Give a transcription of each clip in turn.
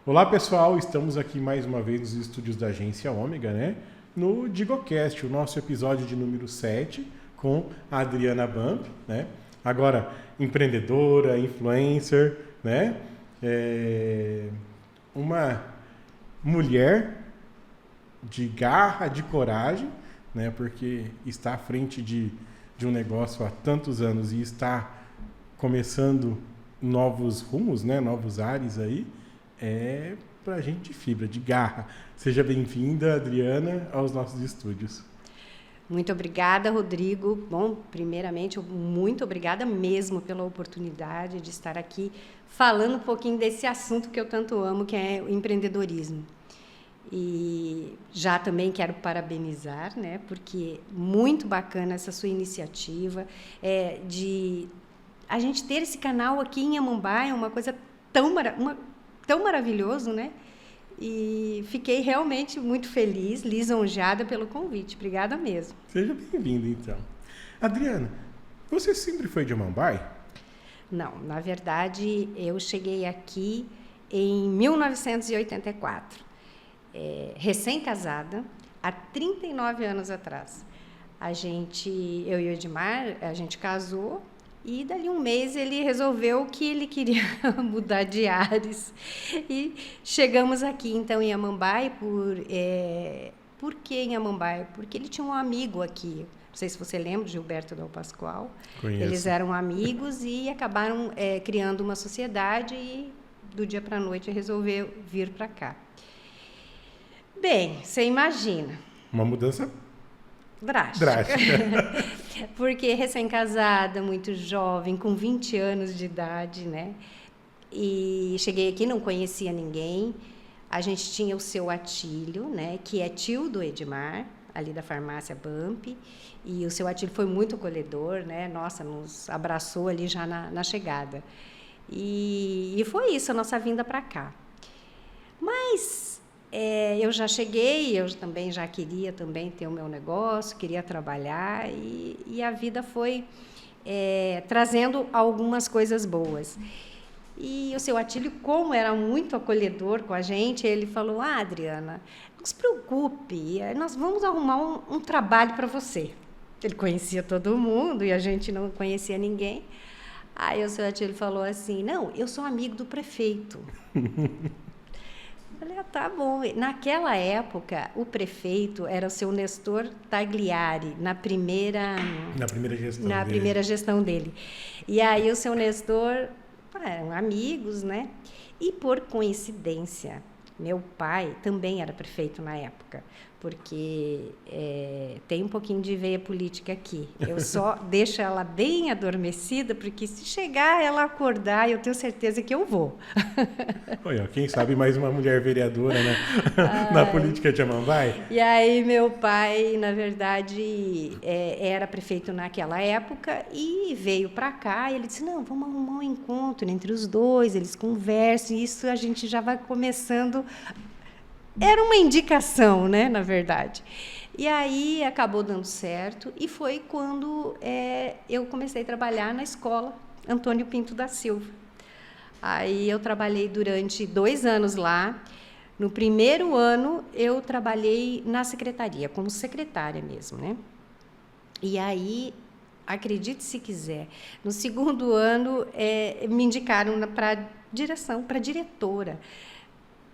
Olá pessoal, estamos aqui mais uma vez nos estúdios da Agência Ômega, né? No DigoCast, o nosso episódio de número 7, com a Adriana Bump, né? Agora, empreendedora, influencer, né? Uma mulher de garra, de coragem, né? Porque está à frente de um negócio há tantos anos e está começando novos rumos, né? Novos ares aí. É pra gente de fibra, de garra. Seja bem-vinda, Adriana, aos nossos estúdios. Muito obrigada, Rodrigo. Bom, primeiramente, muito obrigada mesmo pela oportunidade de estar aqui falando um pouquinho desse assunto que eu tanto amo, que é o empreendedorismo. E já também quero parabenizar, né, porque muito bacana essa sua iniciativa de a gente ter esse canal aqui em Amambai, é uma coisa tão maravilhoso, né? E fiquei realmente muito feliz, lisonjeada pelo convite. Obrigada mesmo. Seja bem-vinda, então. Adriana, você sempre foi de Amambai? Não, na verdade, eu cheguei aqui em 1984, recém-casada, há 39 anos atrás. Eu e o Edmar, a gente casou. E dali um mês ele resolveu que ele queria mudar de ares. E chegamos aqui, então, em Amambai. Por que em Amambai? Porque ele tinha um amigo aqui. Não sei se você lembra, Gilberto Del Pascoal. Conheço. Eles eram amigos e acabaram criando uma sociedade e, do dia para a noite, resolveu vir para cá. Bem, você imagina. Uma mudança drástica. Porque recém-casada, muito jovem, com 20 anos de idade, né? E cheguei aqui, não conhecia ninguém. A gente tinha o seu Atílio, né? Que é tio do Edmar, ali da farmácia Bump. E o seu Atílio foi muito acolhedor, né? Nossa, nos abraçou ali já na chegada. E foi isso, a nossa vinda para cá. Mas eu já cheguei, eu também já queria também ter o meu negócio, queria trabalhar e a vida foi trazendo algumas coisas boas. E o seu Atílio, como era muito acolhedor com a gente, ele falou: Adriana, não se preocupe, nós vamos arrumar um trabalho para você. Ele conhecia todo mundo e a gente não conhecia ninguém. Aí o seu Atílio falou assim: não, eu sou amigo do prefeito. Falei, tá bom. Naquela época, o prefeito era o seu Nestor Tagliari, na primeira gestão dele. E aí o seu Nestor eram amigos, né? E por coincidência, meu pai também era prefeito na época, porque tem um pouquinho de veia política aqui. Eu só deixo ela bem adormecida, porque se chegar ela acordar, eu tenho certeza que eu vou. Olha, quem sabe mais uma mulher vereadora, né? Na política de Amambai. E aí meu pai, na verdade, era prefeito naquela época e veio para cá e ele disse, não, vamos arrumar um encontro entre os dois, eles conversam, e isso a gente já vai começando. Era uma indicação, né, na verdade. E aí acabou dando certo e foi quando eu comecei a trabalhar na escola Antônio Pinto da Silva. Aí eu trabalhei durante 2 anos lá. No primeiro ano, eu trabalhei na secretaria, como secretária mesmo, né? E aí, acredite se quiser, no segundo ano, me indicaram para direção, para diretora.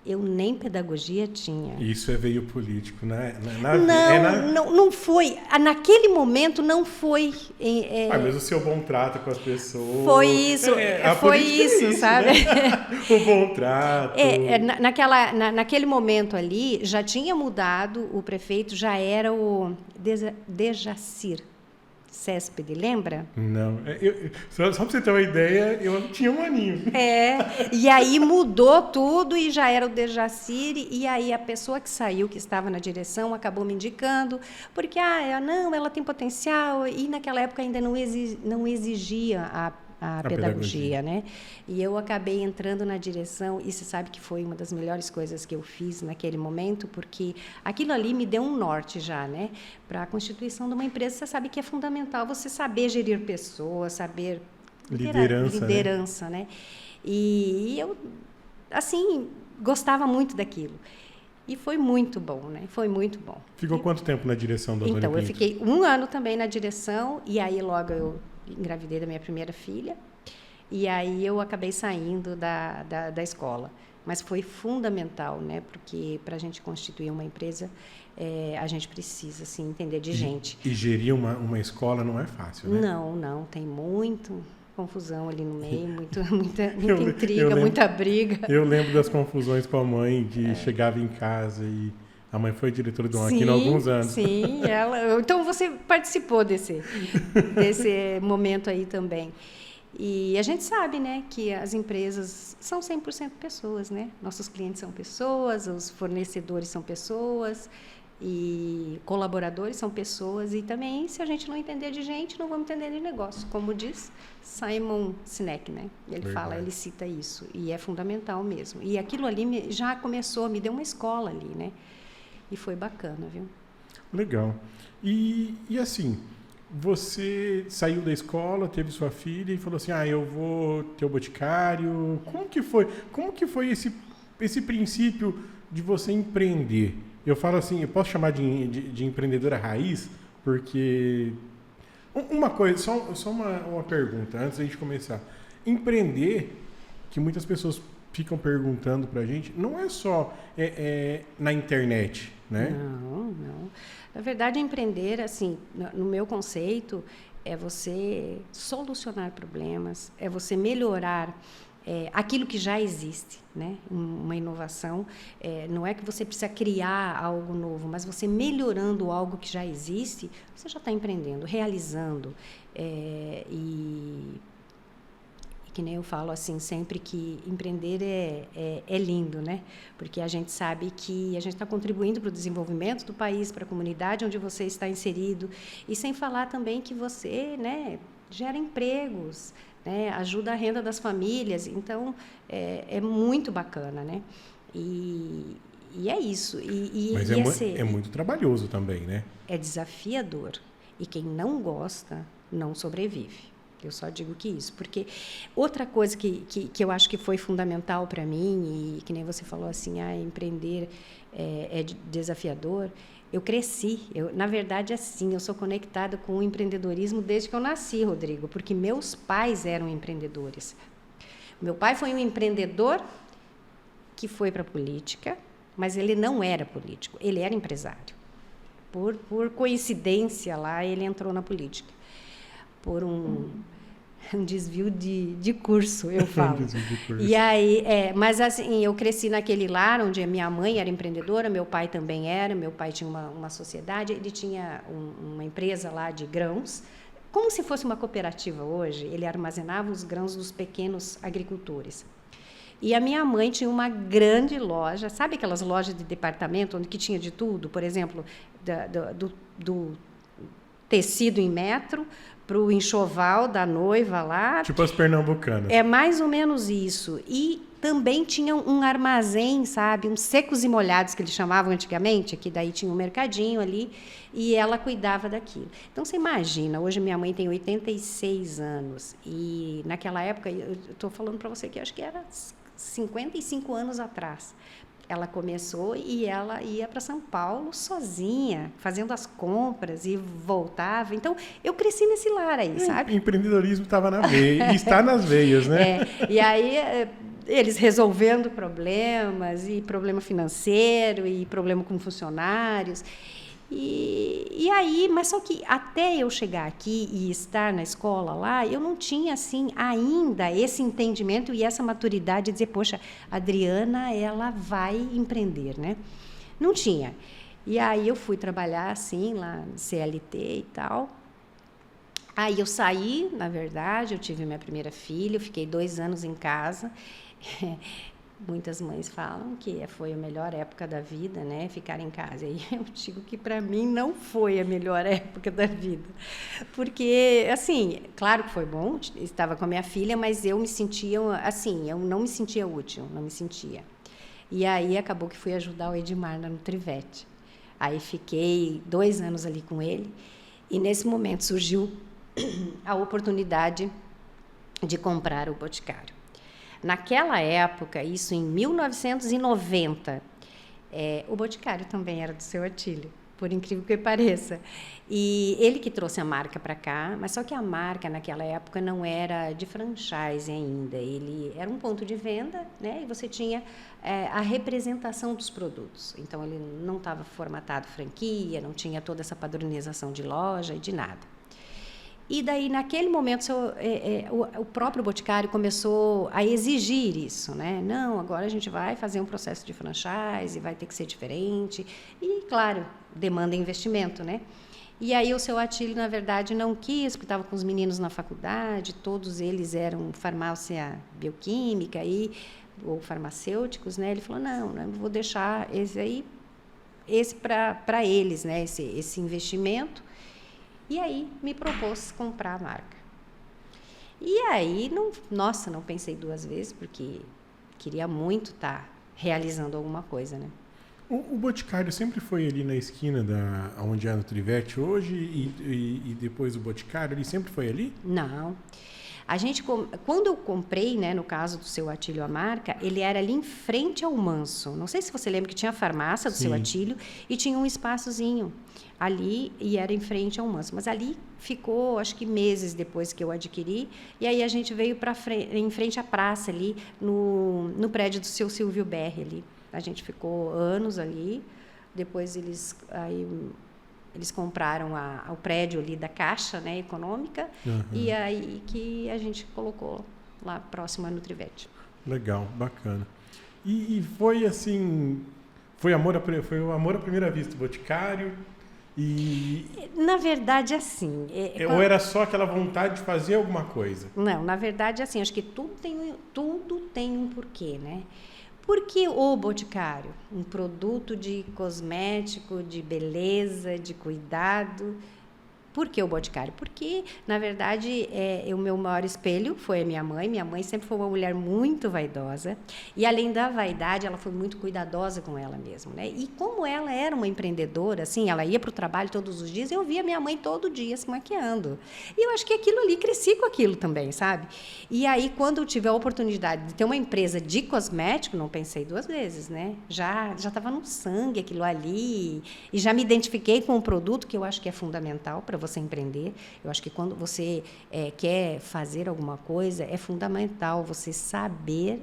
Eu nem pedagogia tinha. Isso é veio político, né? Não foi. Naquele momento, não foi. Mas o seu bom trato com as pessoas... Foi isso, foi isso, sabe? Né? O bom trato... Naquele momento ali, já tinha mudado, o prefeito já era o Dejacir Céspede, lembra? Não. Só para você ter uma ideia, eu tinha um aninho. E aí mudou tudo e já era o Dejacir, e aí a pessoa que saiu, que estava na direção, acabou me indicando, porque ela tem potencial, e naquela época ainda não exigia a pedagogia, né? E eu acabei entrando na direção, e você sabe que foi uma das melhores coisas que eu fiz naquele momento, porque aquilo ali me deu um norte já, né? Para a constituição de uma empresa, você sabe que é fundamental você saber gerir pessoas, saber... Liderança, né? E eu, assim, gostava muito daquilo. E foi muito bom, né? Foi muito bom. Ficou quanto tempo na direção da Antônia Então, eu Pinto? fiquei 1 ano também na direção, e aí logo eu engravidei da minha primeira filha, e aí eu acabei saindo da escola. Mas foi fundamental, né? Porque para a gente constituir uma empresa, a gente precisa assim, entender de gente. E gerir uma escola não é fácil, né? Não. Tem muito confusão ali no meio, muita intriga, eu lembro, muita briga. Eu lembro das confusões com a mãe, que chegava em casa e a mãe foi diretora do Aquino há alguns anos. Sim, então você participou desse momento aí também. E a gente sabe, né, que as empresas são 100% pessoas, né? Nossos clientes são pessoas, os fornecedores são pessoas, e colaboradores são pessoas, e também, se a gente não entender de gente, não vamos entender de negócio, como diz Simon Sinek, né? Ele cita isso, e é fundamental mesmo. E aquilo ali já começou, me deu uma escola ali, né? E foi bacana, viu? Legal. E assim, você saiu da escola, teve sua filha e falou assim, eu vou ter o Boticário. Como que foi esse princípio de você empreender? Eu falo assim, eu posso chamar de empreendedora raiz, porque... Uma coisa, só uma pergunta, antes da gente começar. Empreender, que muitas pessoas ficam perguntando pra gente, não é só na internet, né? Não. Na verdade, empreender, assim, no meu conceito, é você solucionar problemas, é você melhorar aquilo que já existe, né? Uma inovação. Não é que você precisa criar algo novo, mas você melhorando algo que já existe, você já está empreendendo, realizando. E que nem eu falo assim sempre, que empreender é lindo, né? Porque a gente sabe que a gente está contribuindo para o desenvolvimento do país, para a comunidade onde você está inserido, e sem falar também que você, né, gera empregos, né, ajuda a renda das famílias, então é muito bacana, né? E é isso. Mas é muito trabalhoso também, né? É desafiador, e quem não gosta não sobrevive. Eu só digo que isso, porque outra coisa que eu acho que foi fundamental para mim, e que nem você falou assim, empreender é desafiador, eu cresci. Na verdade, assim, eu sou conectada com o empreendedorismo desde que eu nasci, Rodrigo, porque meus pais eram empreendedores. Meu pai foi um empreendedor que foi para a política, mas ele não era político, ele era empresário. Por coincidência lá, ele entrou na política. Por um desvio de curso, eu falo. Desvio de curso. E aí, mas assim, eu cresci naquele lar onde a minha mãe era empreendedora, meu pai também era, meu pai tinha uma sociedade, ele tinha uma empresa lá de grãos, como se fosse uma cooperativa hoje, ele armazenava os grãos dos pequenos agricultores. E a minha mãe tinha uma grande loja, sabe aquelas lojas de departamento onde que tinha de tudo? Por exemplo, do tecido em metro para o enxoval da noiva lá. Tipo as pernambucanas. É mais ou menos isso. E também tinha um armazém, sabe? Uns secos e molhados, que eles chamavam antigamente, que daí tinha um mercadinho ali, e ela cuidava daquilo. Então, você imagina, hoje minha mãe tem 86 anos, e naquela época, eu estou falando para você que acho que era 55 anos atrás. Ela começou e ela ia para São Paulo sozinha, fazendo as compras e voltava. Então, eu cresci nesse lar aí, sabe? O empreendedorismo estava na veia, e está nas veias, né? E aí, eles resolvendo problemas, e problema financeiro, e problema com funcionários. E aí, mas só que até eu chegar aqui e estar na escola lá, eu não tinha, assim, ainda esse entendimento e essa maturidade de dizer, poxa, a Adriana, ela vai empreender, né? Não tinha. E aí eu fui trabalhar, assim, lá no CLT e tal. Aí eu saí, na verdade, eu tive minha primeira filha, eu fiquei 2 anos em casa. Muitas mães falam que foi a melhor época da vida, né? Ficar em casa. E eu digo que, para mim, não foi a melhor época da vida. Porque, assim, claro que foi bom, estava com a minha filha, mas eu me sentia, assim, eu não me sentia útil, não me sentia. E aí, acabou que fui ajudar o Edmar no Trivete. Aí, fiquei 2 anos ali com ele. E, nesse momento, surgiu a oportunidade de comprar o Boticário. Naquela época, isso em 1990, o Boticário também era do seu Atílio, por incrível que pareça. E ele que trouxe a marca para cá, mas só que a marca naquela época não era de franchise ainda. Ele era um ponto de venda, né? E você tinha a representação dos produtos. Então, ele não estava formatado franquia, não tinha toda essa padronização de loja e de nada. E daí, naquele momento, o próprio Boticário começou a exigir isso, né? Não, agora a gente vai fazer um processo de franchise, vai ter que ser diferente. E, claro, demanda investimento, né? E aí o seu Atílio, na verdade, não quis, porque estava com os meninos na faculdade, todos eles eram farmácia bioquímica ou farmacêuticos, né? Ele falou, não, vou deixar esse para eles, né? Esse investimento. E aí me propôs comprar a marca. E aí, não pensei duas vezes, porque queria muito estar realizando alguma coisa, né? O Boticário sempre foi ali na esquina onde é a Nutrivete hoje e depois do Boticário, ele sempre foi ali? Não. Quando eu comprei, né, no caso do seu Atílio a marca, ele era ali em frente ao Manso. Não sei se você lembra que tinha a farmácia do seu Atílio e tinha um espaçozinho ali e era em frente ao Manso. Mas ali ficou, acho que meses depois que eu adquiri. E aí a gente veio em frente à praça ali, no prédio do seu Silvio Berri ali. A gente ficou anos ali. Depois eles compraram o prédio ali da Caixa, né, Econômica, e aí que a gente colocou lá próximo à Nutrivete. Legal, bacana. E foi assim, foi amor à primeira vista, o Boticário? Na verdade, assim... Ou era só aquela vontade de fazer alguma coisa? Não, na verdade, assim, acho que tudo tem um porquê, né? Por que o Boticário? Um produto de cosmético, de beleza, de cuidado. Por que o Boticário? Porque, na verdade, o meu maior espelho foi a minha mãe. Minha mãe sempre foi uma mulher muito vaidosa. E, além da vaidade, ela foi muito cuidadosa com ela mesma, né? E como ela era uma empreendedora, assim, ela ia para o trabalho todos os dias, eu via minha mãe todo dia se maquiando. E eu acho que aquilo ali, cresci com aquilo também, sabe? E aí, quando eu tive a oportunidade de ter uma empresa de cosmético, não pensei duas vezes, né? Já estava no sangue aquilo ali. E já me identifiquei com o produto, que eu acho que é fundamental para você empreender. Eu acho que quando você quer fazer alguma coisa, é fundamental você saber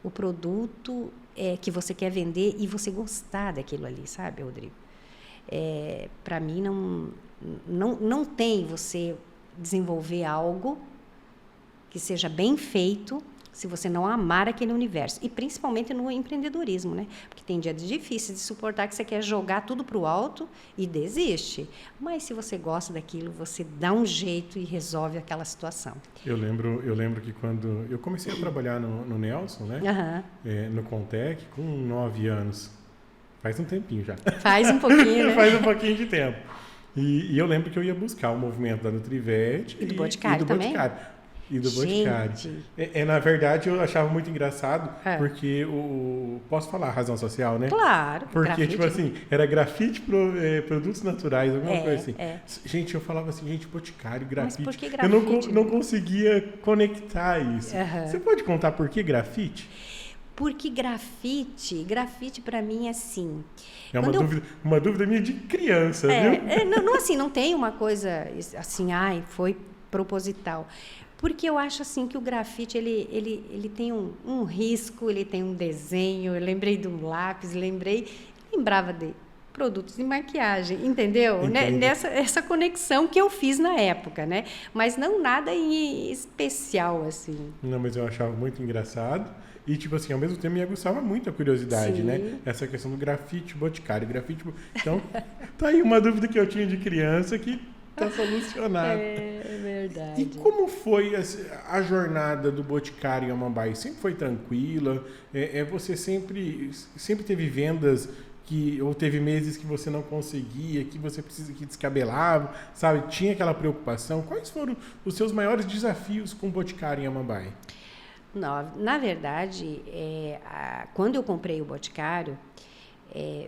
o produto que você quer vender e você gostar daquilo ali, sabe, Rodrigo? Para mim, não tem você desenvolver algo que seja bem feito se você não amar aquele universo. E principalmente no empreendedorismo, né? Porque tem dias difíceis de suportar que você quer jogar tudo para o alto e desiste. Mas se você gosta daquilo, você dá um jeito e resolve aquela situação. Eu lembro que quando eu comecei a trabalhar no Nelson, né? No Contec, com 9 anos. Faz um tempinho já. Faz um pouquinho, né? Faz um pouquinho de tempo. E eu lembro que eu ia buscar o movimento da Nutrivete e do Boticário também. E do Boticário. Na verdade, eu achava muito engraçado, porque posso falar razão social, né? Claro. Porque, grafite. tipo assim, era grafite, produtos naturais, alguma coisa assim. Gente, eu falava assim, Boticário, grafite. Mas por que grafite? Eu não conseguia conectar isso. Você pode contar por que grafite? Porque grafite para mim é assim... É uma dúvida minha de criança, viu? Não, assim, não tem uma coisa assim, foi proposital. Porque eu acho assim que o grafite ele tem um risco, ele tem um desenho. Eu lembrei de um lápis, lembrava de produtos de maquiagem, entendeu? Essa conexão que eu fiz na época, né? Mas não nada em especial, assim. Não, mas eu achava muito engraçado. E, tipo assim, ao mesmo tempo me aguçava muito a curiosidade, né? Essa questão do grafite, Boticário, Então, tá aí uma dúvida que eu tinha de criança que tá solucionada. É verdade. E como foi a jornada do Boticário em Amambai? Sempre foi tranquila? Você sempre teve vendas ou teve meses que você não conseguia, que você que descabelava, sabe? Tinha aquela preocupação? Quais foram os seus maiores desafios com o Boticário em Amambai? Não, na verdade, quando eu comprei o Boticário,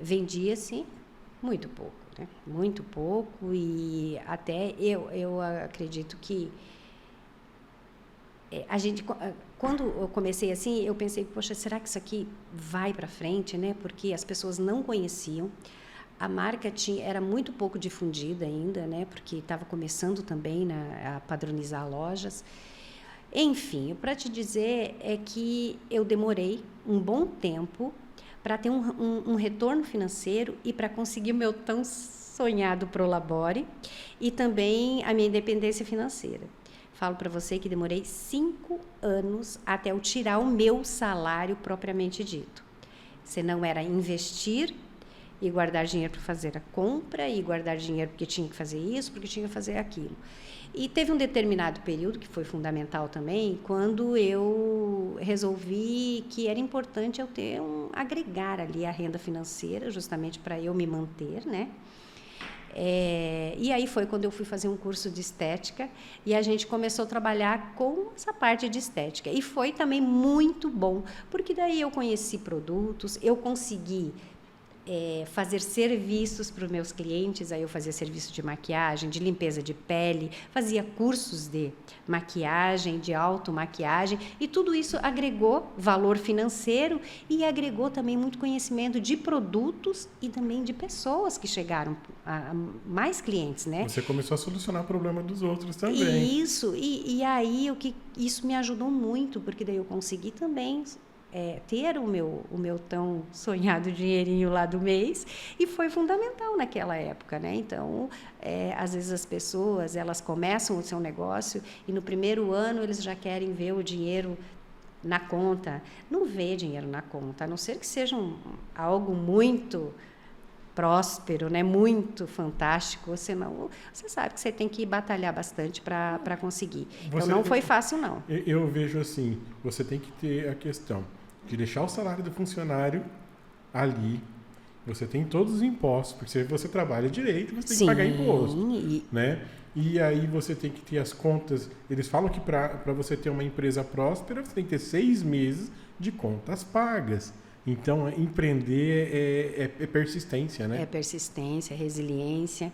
vendia-se muito pouco, né? Muito pouco, e até eu acredito que quando eu comecei assim, eu pensei, poxa, será que isso aqui vai para frente, né? Porque as pessoas não conheciam. A marca era muito pouco difundida ainda, né? Porque estava começando também a padronizar lojas. Enfim, para te dizer é que eu demorei um bom tempo para ter um retorno financeiro e para conseguir o meu tão sonhado Prolabore e também a minha independência financeira. Falo para você que demorei 5 anos até eu tirar o meu salário propriamente dito. Senão era investir e guardar dinheiro para fazer a compra e guardar dinheiro porque tinha que fazer isso, porque tinha que fazer aquilo. E teve um determinado período, que foi fundamental também, quando eu resolvi que era importante eu ter agregar ali a renda financeira, justamente para eu me manter, né? E aí foi quando eu fui fazer um curso de estética e a gente começou a trabalhar com essa parte de estética. E foi também muito bom, porque daí eu conheci produtos, eu consegui fazer serviços para os meus clientes. Aí eu fazia serviço de maquiagem, de limpeza de pele, fazia cursos de maquiagem, de automaquiagem, e tudo isso agregou valor financeiro e agregou também muito conhecimento de produtos e também de pessoas que chegaram a mais clientes, né? Você começou a solucionar o problema dos outros também. Isso, e aí isso me ajudou muito, porque daí eu consegui também ter o meu tão sonhado dinheirinho lá do mês, e foi fundamental naquela época, né? Então, às vezes as pessoas, elas começam o seu negócio e no primeiro ano eles já querem ver o dinheiro na conta. Não vê dinheiro na conta, a não ser que seja algo muito próspero, né? Muito fantástico, senão você sabe que você tem que batalhar bastante para conseguir. Então, não foi fácil, não. Eu vejo assim, você tem que ter a questão de deixar o salário do funcionário ali. Você tem todos os impostos, porque se você trabalha direito, você tem que pagar imposto, né? E aí você tem que ter as contas. Eles falam que para você ter uma empresa próspera, você tem que ter 6 meses de contas pagas. Então, empreender é persistência, né? É persistência, resiliência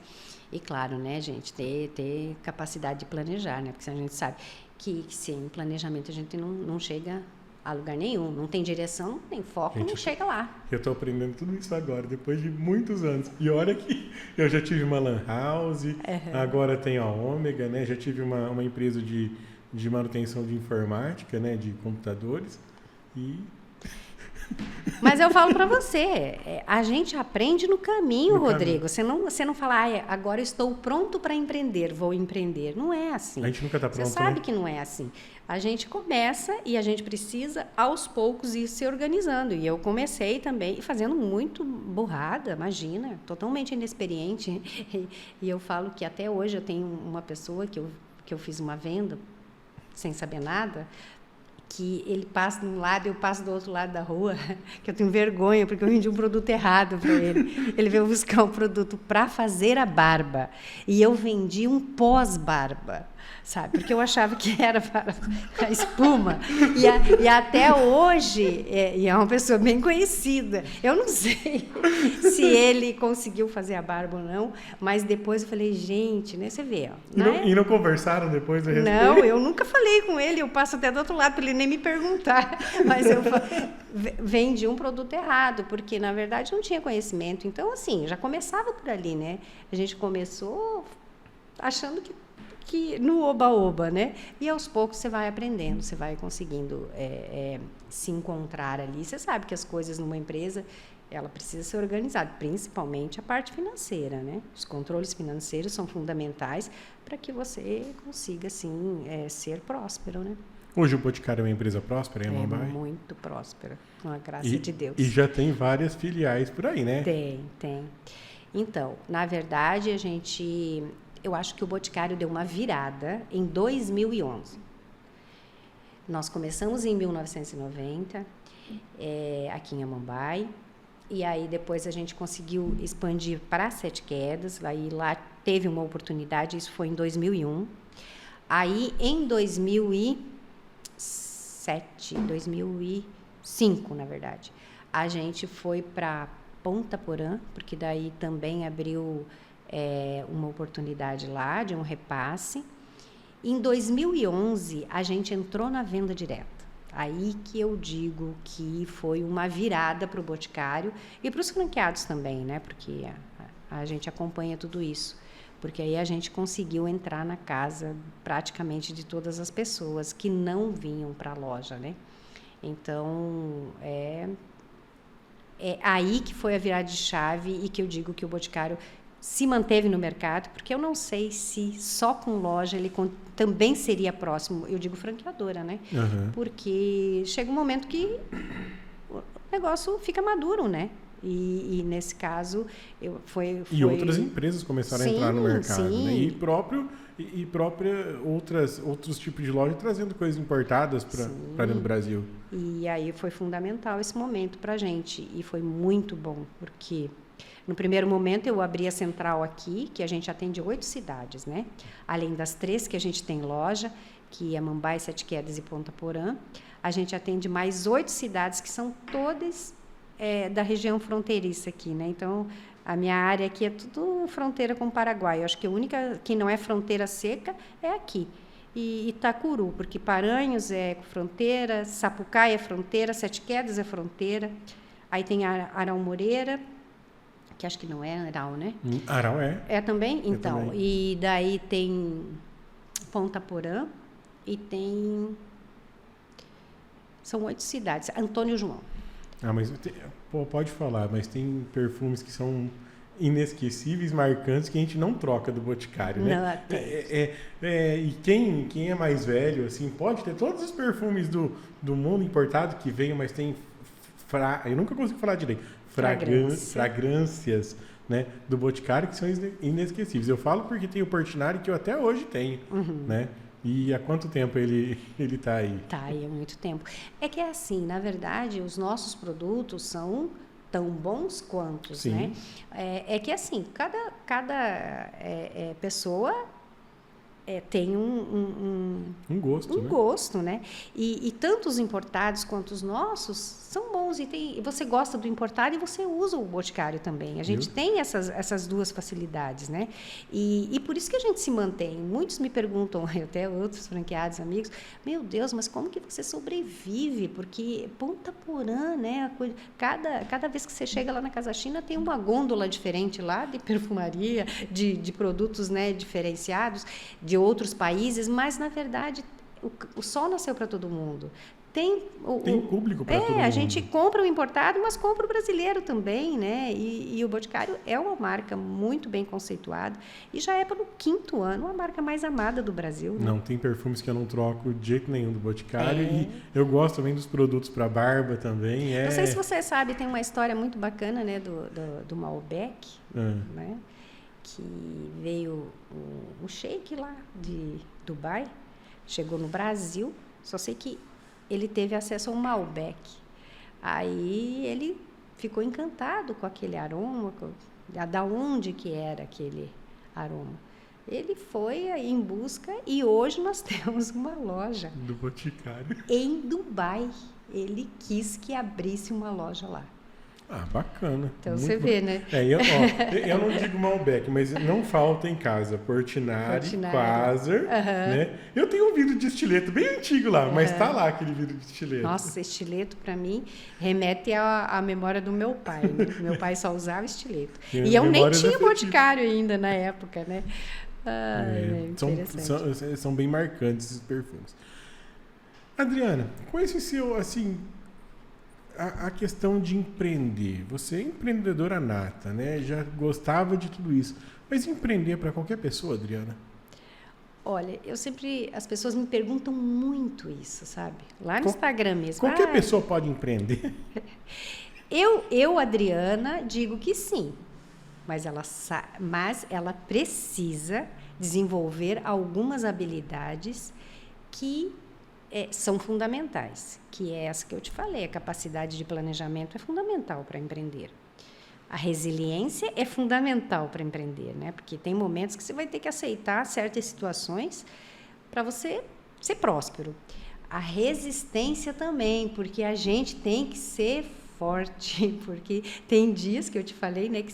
e, claro, né, gente, ter capacidade de planejar, né? Porque a gente sabe que sem planejamento a gente não chega a lugar nenhum, não tem direção, não tem foco, gente, não chega lá. Eu estou aprendendo tudo isso agora, depois de muitos anos. E olha que eu já tive uma lan house, agora tenho a Ômega, né? Já tive uma empresa de manutenção de informática, né? De computadores. Mas eu falo para você, a gente aprende no caminho, Rodrigo. Você não fala, agora eu estou pronto para empreender, vou empreender. Não é assim. A gente nunca está pronto, você sabe, né? Que não é assim. A gente começa e a gente precisa, aos poucos, ir se organizando. E eu comecei também fazendo muito burrada, imagina, totalmente inexperiente. E eu falo que até hoje eu tenho uma pessoa que eu fiz uma venda, sem saber nada, que ele passa de um lado e eu passo do outro lado da rua, que eu tenho vergonha, porque eu vendi um produto errado para ele. Ele veio buscar um produto para fazer a barba, e eu vendi um pós-barba, sabe? Porque eu achava que era para a espuma. E até hoje, e é uma pessoa bem conhecida, eu não sei se ele conseguiu fazer a barba ou não, mas depois eu falei, gente, né? Você vê, ó. E não conversaram depois a respeito? Não, eu nunca falei com ele, eu passo até do outro lado para ele nem me perguntar, mas eu vendi um produto errado, porque na verdade não tinha conhecimento. Então, assim, já começava por ali, né? A gente começou achando que no oba-oba, né? E aos poucos você vai aprendendo, você vai conseguindo se encontrar ali. Você sabe que as coisas numa empresa, ela precisa ser organizada, principalmente a parte financeira, né? Os controles financeiros são fundamentais para que você consiga, assim, ser próspero, né? Hoje o Boticário é uma empresa próspera, em Amambai? É muito próspera, com a graça de Deus. E já tem várias filiais por aí, né? Tem. Então, na verdade, eu acho que o Boticário deu uma virada em 2011. Nós começamos em 1990, aqui em Amambai, e aí depois a gente conseguiu expandir para Sete Quedas, aí lá teve uma oportunidade, isso foi em 2001. Aí, em 2005, na verdade, a gente foi para Ponta Porã, porque daí também abriu uma oportunidade lá de um repasse. Em 2011, a gente entrou na venda direta. Aí que eu digo que foi uma virada para o Boticário e para os franqueados também, né? Porque a gente acompanha tudo isso. Porque aí a gente conseguiu entrar na casa praticamente de todas as pessoas que não vinham para a loja, né? Então, é aí que foi a virada de chave e que eu digo que o Boticário se manteve no mercado, porque eu não sei se só com loja ele também seria próximo, eu digo franqueadora, né? Uhum. Porque chega um momento que o negócio fica maduro, né? E nesse caso, foi... E outras empresas começaram a entrar no mercado, sim. né? E própria outros tipos de loja trazendo coisas importadas para dentro do Brasil. E aí foi fundamental esse momento para a gente. E foi muito bom, porque no primeiro momento eu abri a central aqui, que a gente atende 8 cidades, né? Além das 3 que a gente tem loja, que é Mambaí, Sete Quedas e Ponta Porã, a gente atende mais 8 cidades que são todas da região fronteiriça aqui, né? Então, a minha área aqui é tudo fronteira com o Paraguai. Eu acho que a única que não é fronteira seca é aqui. E Itacuru, porque Paranhos é fronteira, Sapucaí é fronteira, Sete Quedas é fronteira. Aí tem Arau Moreira, que acho que não é Arau, né? Arau é. É também? Então, também. E daí tem Ponta Porã e tem... São 8 cidades. Antônio João. Mas pode falar, mas tem perfumes que são inesquecíveis, marcantes, que a gente não troca do Boticário, né? Não, e quem é mais velho, assim, pode ter todos os perfumes do mundo importado que venham, mas tem... eu nunca consigo falar direito. Fragrâncias, né, do Boticário que são inesquecíveis. Eu falo porque tem o Portinari que eu até hoje tenho, né? E há quanto tempo ele está aí? Está aí há muito tempo. É que é assim, na verdade, os nossos produtos são tão bons quanto, né? É que assim, cada pessoa tem um gosto, né? Gosto, né? E tanto os importados quanto os nossos são bons. E você gosta do importado e você usa o Boticário também. A gente tem essas duas facilidades, né? E por isso que a gente se mantém. Muitos me perguntam, até outros franqueados, amigos, meu Deus, mas como que você sobrevive? Porque Ponta Porã, né? Cada vez que você chega lá na Casa China, tem uma gôndola diferente lá de perfumaria, de produtos, né, diferenciados, de outros países, mas, na verdade, o sol nasceu para todo mundo. Tem público para todo mundo. A gente compra o importado, mas compra o brasileiro também, né? E o Boticário é uma marca muito bem conceituada e já é pelo 5º ano a marca mais amada do Brasil. Né? Não, tem perfumes que eu não troco de jeito nenhum do Boticário e eu gosto também dos produtos para barba também. Não sei se você sabe, tem uma história muito bacana, né, do Malbec, né? Que veio o sheik lá de Dubai, chegou no Brasil, só sei que ele teve acesso ao Malbec. Aí ele ficou encantado com aquele aroma, da onde que era aquele aroma. Ele foi aí em busca e hoje nós temos uma loja do Boticário em Dubai. Ele quis que abrisse uma loja lá. Ah, bacana. Então você vê, né? Eu não digo Malbec, mas não falta em casa Portinari. Quasar, né? Eu tenho um vidro de estileto bem antigo lá, mas tá lá aquele vidro de estileto. Nossa, estileto para mim remete à memória do meu pai, né? Meu pai só usava estileto. E eu nem tinha Boticário ainda na época, né? São bem marcantes esses perfumes. Adriana, com esse seu, assim... A questão de empreender. Você é empreendedora nata, né? Já gostava de tudo isso. Mas empreender para qualquer pessoa, Adriana? Olha, as pessoas me perguntam muito isso, sabe? Lá no Instagram mesmo. Qualquer pessoa pode empreender? Eu, Adriana, digo que sim. Mas ela precisa desenvolver algumas habilidades que são fundamentais, que é essa que eu te falei, a capacidade de planejamento é fundamental para empreender. A resiliência é fundamental para empreender, né? Porque tem momentos que você vai ter que aceitar certas situações para você ser próspero. A resistência também, porque a gente tem que ser forte, porque tem dias que eu te falei, né, que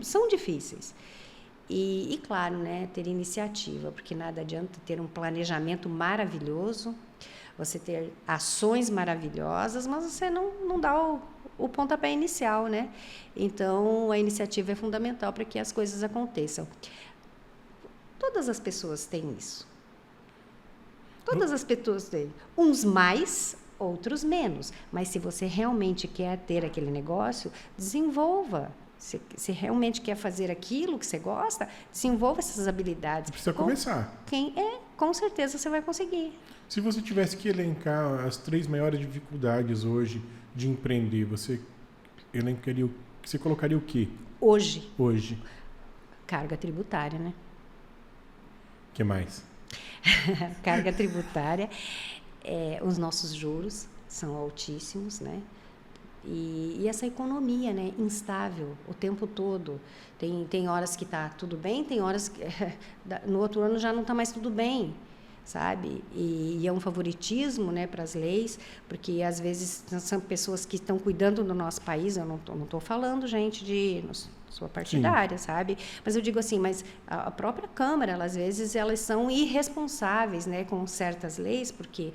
são difíceis. E claro, né, ter iniciativa, porque nada adianta ter um planejamento maravilhoso, você ter ações maravilhosas, mas você não dá o pontapé inicial, né? Então, a iniciativa é fundamental para que as coisas aconteçam. Todas as pessoas têm isso. Todas as pessoas têm. Uns mais, outros menos. Mas se você realmente quer ter aquele negócio, desenvolva. Se realmente quer fazer aquilo que você gosta, desenvolva essas habilidades. Precisa começar. Com certeza você vai conseguir. Se você tivesse que elencar as 3 maiores dificuldades hoje de empreender, você colocaria o quê? Hoje. Carga tributária, né? O que mais? Carga tributária. Os nossos juros são altíssimos, né? E essa economia, né, instável o tempo todo. Tem horas que está tudo bem, tem horas que no outro ano já não está mais tudo bem, sabe? E é um favoritismo, né, para as leis, porque às vezes são pessoas que estão cuidando do nosso país. Eu não estou falando, gente, de sua partidária, sabe? Mas eu digo assim, mas a própria Câmara, às vezes, elas são irresponsáveis, né, com certas leis, porque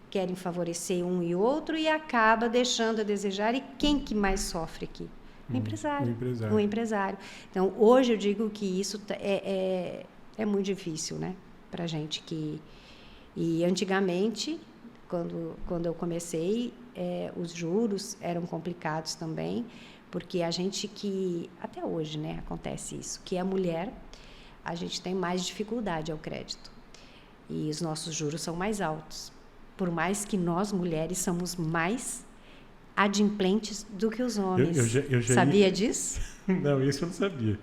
querem favorecer um e outro e acaba deixando a desejar. E quem que mais sofre aqui? O empresário. O empresário. Então, hoje eu digo que isso é muito difícil, né, para a gente. E antigamente, quando eu comecei, os juros eram complicados também, porque a gente até hoje, né, acontece isso, que a mulher, a gente tem mais dificuldade ao crédito. E os nossos juros são mais altos. Por mais que nós, mulheres, somos mais adimplentes do que os homens. Eu já sabia disso? Não, isso eu não sabia.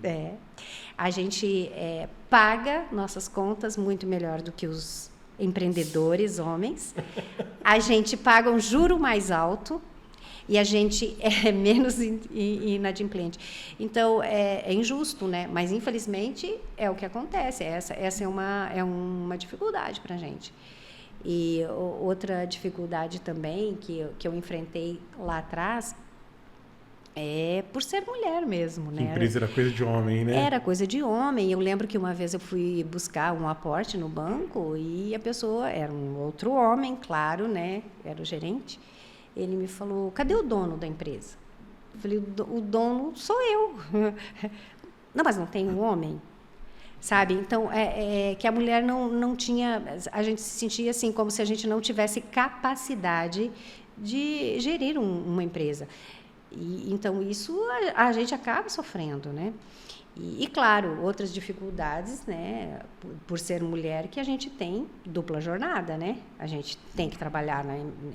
A gente paga nossas contas muito melhor do que os empreendedores, homens. A gente paga um juro mais alto e a gente é menos inadimplente. Então, é injusto, né? Mas, infelizmente, é o que acontece. Essa é uma dificuldade para a gente. E outra dificuldade também que eu enfrentei lá atrás por ser mulher mesmo, né? A empresa era coisa de homem, né? Era coisa de homem. Eu lembro que uma vez eu fui buscar um aporte no banco e a pessoa era um outro homem, claro, né? Era o gerente. Ele me falou: cadê o dono da empresa? Eu falei: o dono sou eu. Não, mas não tem um homem? Sabe? Então, que a mulher não tinha... A gente se sentia assim, como se a gente não tivesse capacidade de gerir uma empresa. Então, isso a gente acaba sofrendo, né? E, claro, outras dificuldades, né? Por ser mulher, que a gente tem dupla jornada, né? A gente tem que trabalhar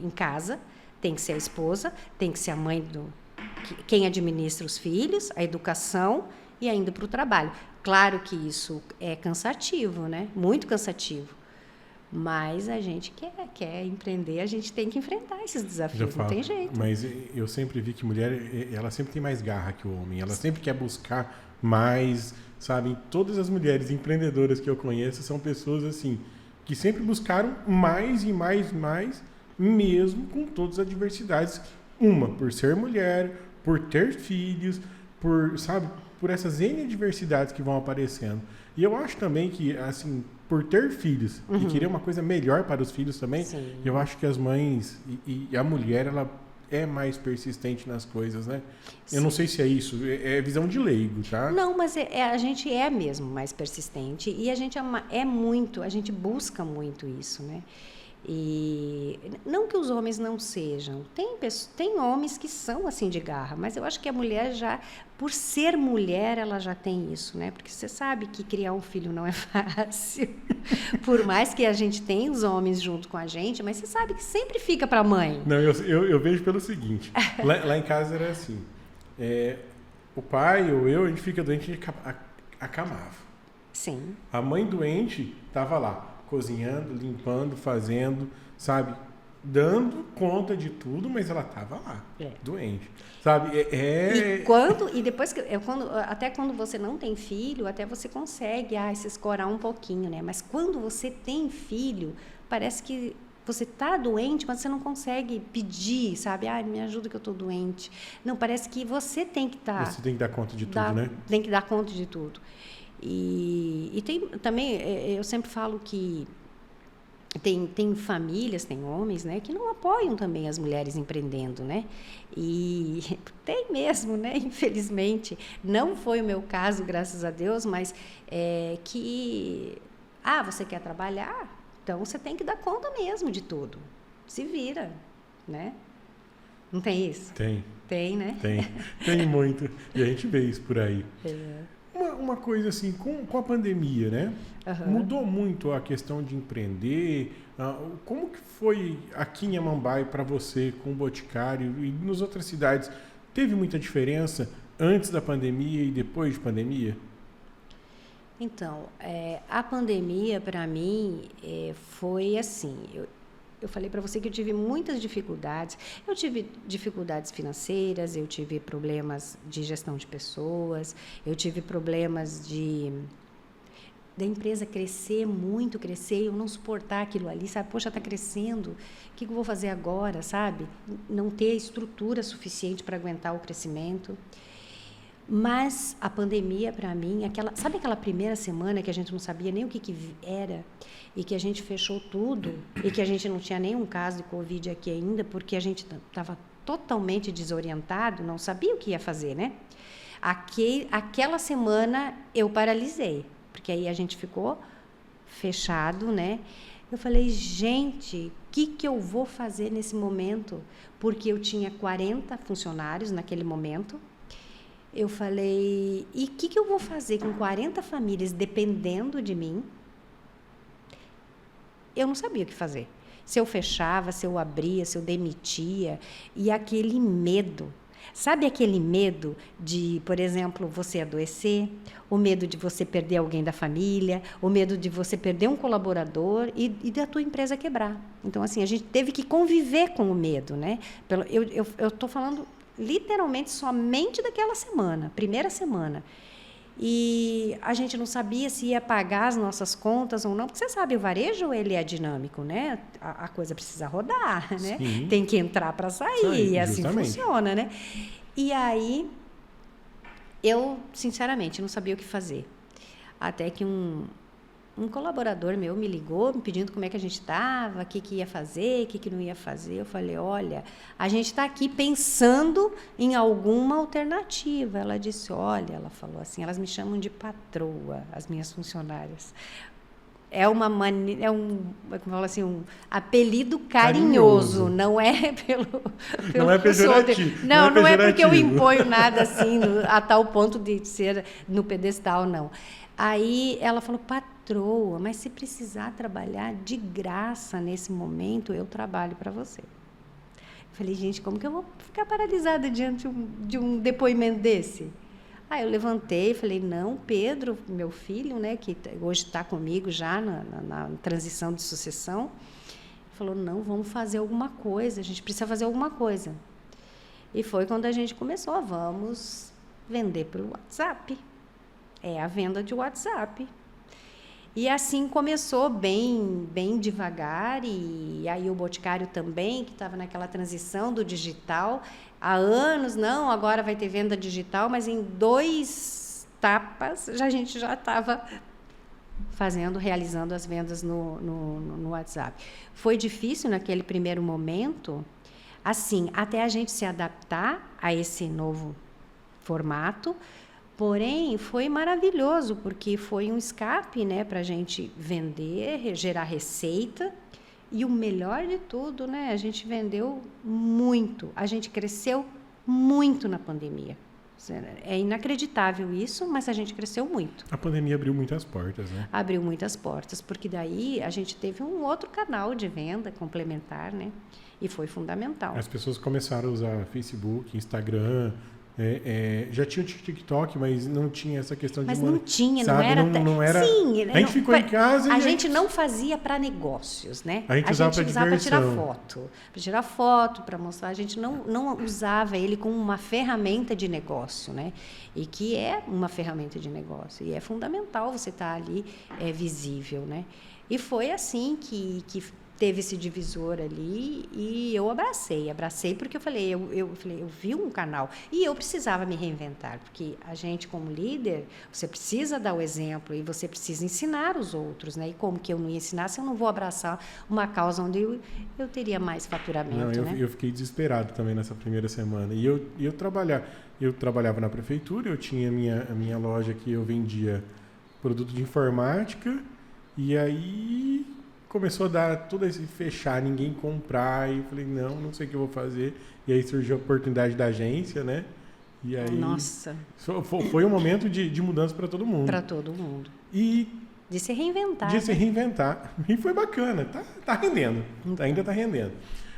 em casa, tem que ser a esposa, tem que ser a mãe quem administra os filhos, a educação e ainda para o trabalho. Claro que isso é cansativo, né? Muito cansativo. Mas a gente quer empreender, a gente tem que enfrentar esses desafios, não tem jeito. Mas eu sempre vi que mulher, ela sempre tem mais garra que o homem. Ela sempre quer buscar mais, sabe? Todas as mulheres empreendedoras que eu conheço são pessoas assim, que sempre buscaram mais e mais, mesmo com todas as adversidades. Uma, por ser mulher, por ter filhos, por essas N adversidades que vão aparecendo. E eu acho também que, assim, por ter filhos e querer uma coisa melhor para os filhos também, sim, eu acho que as mães e a mulher, ela é mais persistente nas coisas, né? Sim. Eu não sei se é isso, é visão de leigo, tá? Não, mas a gente é mesmo mais persistente e a gente a gente busca muito isso, né? E não que os homens não sejam, tem homens que são assim de garra, mas eu acho que a mulher já, por ser mulher, ela já tem isso, né? Porque você sabe que criar um filho não é fácil, por mais que a gente tenha os homens junto com a gente, mas você sabe que sempre fica para a mãe. Não, eu vejo pelo seguinte, lá em casa era assim, o pai ou eu, a gente fica doente, a gente acamava. Sim. A mãe doente estava lá, cozinhando, limpando, fazendo, sabe? Dando conta de tudo, mas ela estava lá, doente, sabe? E depois até quando você não tem filho, até você consegue se escorar um pouquinho, né? Mas quando você tem filho, parece que você está doente, mas você não consegue pedir, sabe? Me ajuda que eu estou doente. Não, parece que você tem que estar... Você tem que dar conta de tudo, né? Tem que dar conta de tudo. E tem também, eu sempre falo que tem famílias, tem homens, né, que não apoiam também as mulheres empreendendo, né? E tem mesmo, né? Infelizmente, não foi o meu caso, graças a Deus, mas você quer trabalhar? Então você tem que dar conta mesmo de tudo. Se vira, né? Não tem isso? Tem. Tem, né? Tem muito. E a gente vê isso por aí. É. Uma coisa assim, com a pandemia, né? Uhum. Mudou muito a questão de empreender. Como que foi aqui em Amambai para você com o Boticário e nas outras cidades? Teve muita diferença antes da pandemia e depois de pandemia? Então, a pandemia para mim foi assim. Eu falei para você que eu tive muitas dificuldades. Eu tive dificuldades financeiras, eu tive problemas de gestão de pessoas, eu tive problemas da empresa crescer, eu não suportar aquilo ali, sabe? Poxa, está crescendo, o que eu vou fazer agora, sabe? Não ter estrutura suficiente para aguentar o crescimento. Mas a pandemia, para mim, sabe aquela primeira semana que a gente não sabia nem o que era e que a gente fechou tudo e que a gente não tinha nenhum caso de Covid aqui ainda porque a gente estava totalmente desorientado, não sabia o que ia fazer, né? Aquela semana eu paralisei, porque aí a gente ficou fechado, né? Eu falei, gente, o que eu vou fazer nesse momento? Porque eu tinha 40 funcionários naquele momento. Eu falei, e o que eu vou fazer com 40 famílias dependendo de mim? Eu não sabia o que fazer. Se eu fechava, se eu abria, se eu demitia. E aquele medo. Sabe aquele medo de, por exemplo, você adoecer? O medo de você perder alguém da família? O medo de você perder um colaborador e da tua empresa quebrar? Então, assim, a gente teve que conviver com o medo, né? Eu estou falando literalmente somente daquela semana, primeira semana. E a gente não sabia se ia pagar as nossas contas ou não, porque você sabe, o varejo ele é dinâmico, né? A coisa precisa rodar, né? Sim. Tem que entrar para sair, e assim justamente. funciona, né? E aí, eu, sinceramente, não sabia o que fazer. Até que um colaborador meu me ligou, me pedindo como é que a gente estava, o que ia fazer, o que não ia fazer. Eu falei, olha, a gente está aqui pensando em alguma alternativa. Ela disse, olha, ela falou assim, elas me chamam de patroa, as minhas funcionárias. Um apelido carinhoso, não é não é pejorativo. Não é porque eu imponho nada assim, a tal ponto de ser no pedestal, não. Aí ela falou, patroa, mas se precisar trabalhar de graça nesse momento, eu trabalho para você. Eu falei, gente, como que eu vou ficar paralisada diante de um depoimento desse? Aí eu levantei e falei, não, Pedro, meu filho, né, que hoje está comigo já na transição de sucessão, falou, não, vamos fazer alguma coisa, a gente precisa fazer alguma coisa. E foi quando a gente começou, vamos vender pelo WhatsApp. É a venda de WhatsApp. E assim começou bem devagar, e aí o Boticário também, que estava naquela transição do digital, há anos, não, agora vai ter venda digital, mas em 2 tapas a gente já estava realizando as vendas no WhatsApp. Foi difícil naquele primeiro momento, assim, até a gente se adaptar a esse novo formato. Porém, foi maravilhoso, porque foi um escape, né, para a gente vender, gerar receita. E o melhor de tudo, né, a gente vendeu muito. A gente cresceu muito na pandemia. É inacreditável isso, mas a gente cresceu muito. A pandemia abriu muitas portas, né? Abriu muitas portas, porque daí a gente teve um outro canal de venda complementar, né? E foi fundamental. As pessoas começaram a usar Facebook, Instagram... já tinha o TikTok, mas não tinha essa questão de... Mas não tinha, sabe? não era... Sim, a gente ficou em casa... A gente não fazia para negócios, né? A gente usava para tirar foto. Para tirar foto, para mostrar. A gente não usava ele como uma ferramenta de negócio, né? E que é uma ferramenta de negócio. E é fundamental você estar ali visível, né? E foi assim que teve esse divisor ali e eu abracei porque eu falei, eu vi um canal e eu precisava me reinventar, porque a gente como líder, você precisa dar o exemplo e você precisa ensinar os outros, né? E como que eu não ia ensinar se eu não vou abraçar uma causa onde eu teria mais faturamento, né? Eu fiquei desesperado também nessa primeira semana. E eu trabalhava na prefeitura, eu tinha a minha loja que eu vendia produto de informática e aí começou a dar tudo esse fechar, ninguém comprar, e eu falei, não sei o que eu vou fazer. E aí surgiu a oportunidade da agência, né? E aí Nossa. Foi um momento de mudança para todo mundo. Para todo mundo. E de se reinventar. De se reinventar. E foi bacana, tá rendendo. Então. Ainda tá rendendo.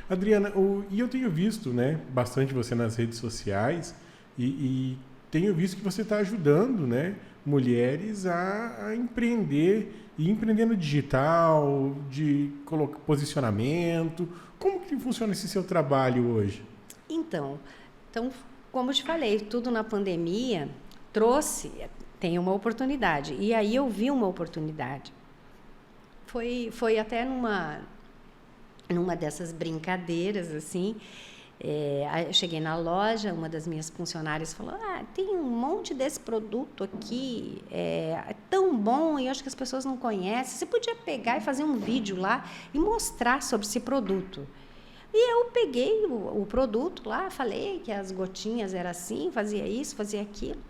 Adriana, e eu tenho visto, né, bastante você nas redes sociais e tenho visto que você está ajudando, né, mulheres a empreender e empreender no digital, de posicionamento. Como que funciona esse seu trabalho hoje? Então, como eu te falei, tudo na pandemia tem uma oportunidade. E aí eu vi uma oportunidade. Foi até numa dessas brincadeiras, assim, eu cheguei na loja, uma das minhas funcionárias falou, tem um monte desse produto aqui, é tão bom, e eu acho que as pessoas não conhecem, você podia pegar e fazer um vídeo lá e mostrar sobre esse produto. E eu peguei o produto lá, falei que as gotinhas eram assim, fazia isso, fazia aquilo.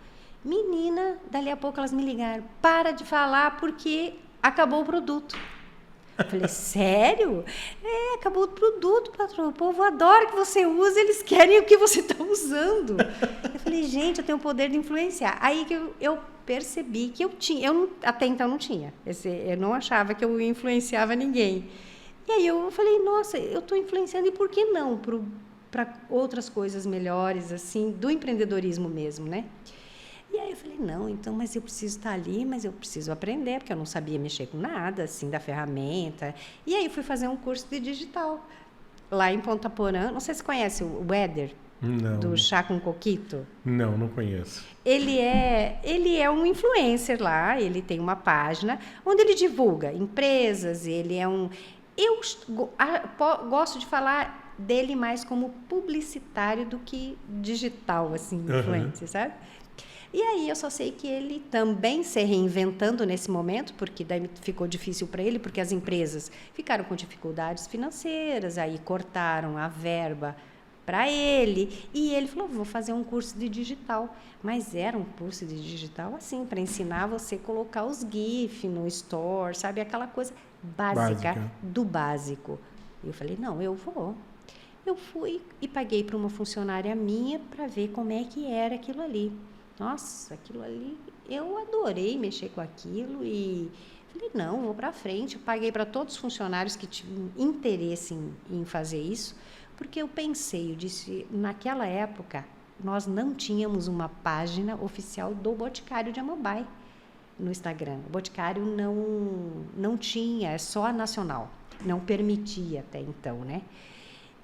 Menina, dali a pouco elas me ligaram, para de falar porque acabou o produto. Eu falei, sério? Acabou o produto, patrão. O povo adora que você use, eles querem o que você está usando. Eu falei, gente, eu tenho o poder de influenciar. Aí que eu percebi que até então não tinha. Eu não achava que eu influenciava ninguém. E aí eu falei, nossa, eu estou influenciando, e por que não? Para outras coisas melhores, assim, do empreendedorismo mesmo, né? E aí eu falei, não, então, mas eu preciso estar ali, mas eu preciso aprender, porque eu não sabia mexer com nada, assim, da ferramenta. E aí fui fazer um curso de digital, lá em Ponta Porã. Não sei se você conhece o Éder, do Chá com Coquito. Não conheço. Ele é um influencer lá, ele tem uma página onde ele divulga empresas, ele é um... Eu gosto de falar dele mais como publicitário do que digital, assim, influencer, sabe? E aí eu só sei que ele também se reinventando nesse momento, porque daí ficou difícil para ele, porque as empresas ficaram com dificuldades financeiras, aí cortaram a verba para ele, e ele falou, vou fazer um curso de digital. Mas era um curso de digital assim, para ensinar você a colocar os GIF no store, sabe? Aquela coisa básica. Do básico. E eu falei, não, eu vou. Eu fui e paguei para uma funcionária minha para ver como é que era aquilo ali. Nossa, aquilo ali, eu adorei mexer com aquilo e falei, não, vou para frente. Eu paguei para todos os funcionários que tinham interesse em fazer isso, porque eu pensei, eu disse, naquela época, nós não tínhamos uma página oficial do Boticário de Amambai no Instagram. O Boticário não tinha, é só a nacional, não permitia até então, né?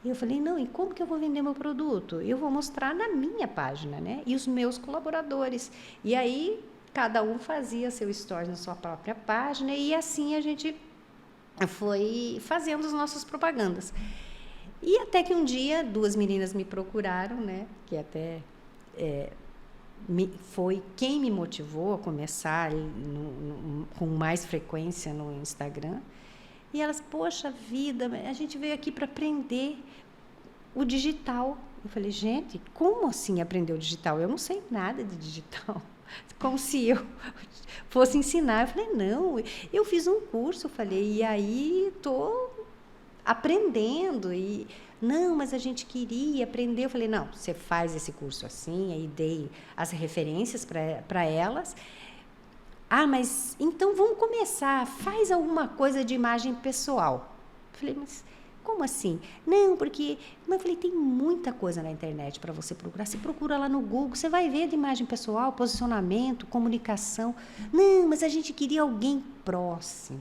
E eu falei, não, e como que eu vou vender meu produto? Eu vou mostrar na minha página, né? E os meus colaboradores. E aí, cada um fazia seu story na sua própria página e assim a gente foi fazendo as nossas propagandas. E até que um dia, 2 meninas me procuraram, né? Que até foi quem me motivou a começar com mais frequência no Instagram. E elas, poxa vida, a gente veio aqui para aprender o digital. Eu falei, gente, como assim aprender o digital? Eu não sei nada de digital. Como se eu fosse ensinar. Eu falei, não, eu fiz um curso, eu falei, e aí estou aprendendo. E, não, mas a gente queria aprender. Eu falei, não, você faz esse curso assim, aí dei as referências para elas. Mas então vamos começar, faz alguma coisa de imagem pessoal. Eu falei, mas como assim? Não, porque... Eu falei, tem muita coisa na internet para você procurar. Você procura lá no Google, você vai ver de imagem pessoal, posicionamento, comunicação. Não, mas a gente queria alguém próximo.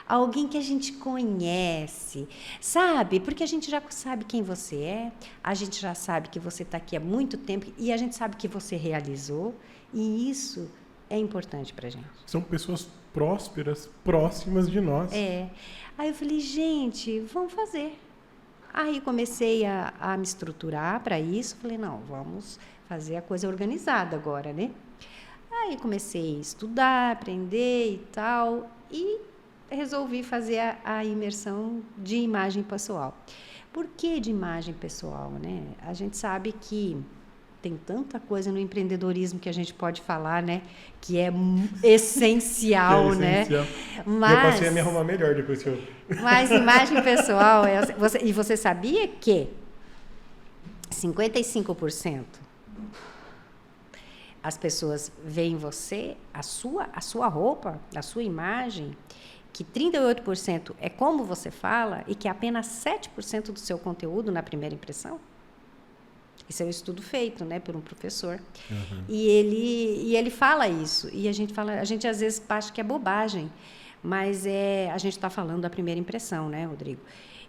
Alguém que a gente conhece, sabe? Porque a gente já sabe quem você é, a gente já sabe que você está aqui há muito tempo e a gente sabe que você realizou. E isso... é importante pra gente. São pessoas prósperas, próximas de nós. Aí eu falei, gente, vamos fazer. Aí comecei a me estruturar para isso. Falei, não, vamos fazer a coisa organizada agora, né? Aí comecei a estudar, aprender e tal. E resolvi fazer a imersão de imagem pessoal. Por que de imagem pessoal, né? A gente sabe que tem tanta coisa no empreendedorismo que a gente pode falar, né? Que é essencial, né? Mas eu passei a me arrumar melhor depois que eu... Mas imagem pessoal... E você sabia que 55% as pessoas veem você, a sua roupa, a sua imagem, que 38% é como você fala e que apenas 7% do seu conteúdo na primeira impressão? Isso é um estudo feito, né, por um professor. Uhum. E ele fala isso. E a gente às vezes acha que é bobagem, mas a gente está falando da primeira impressão, né, Rodrigo?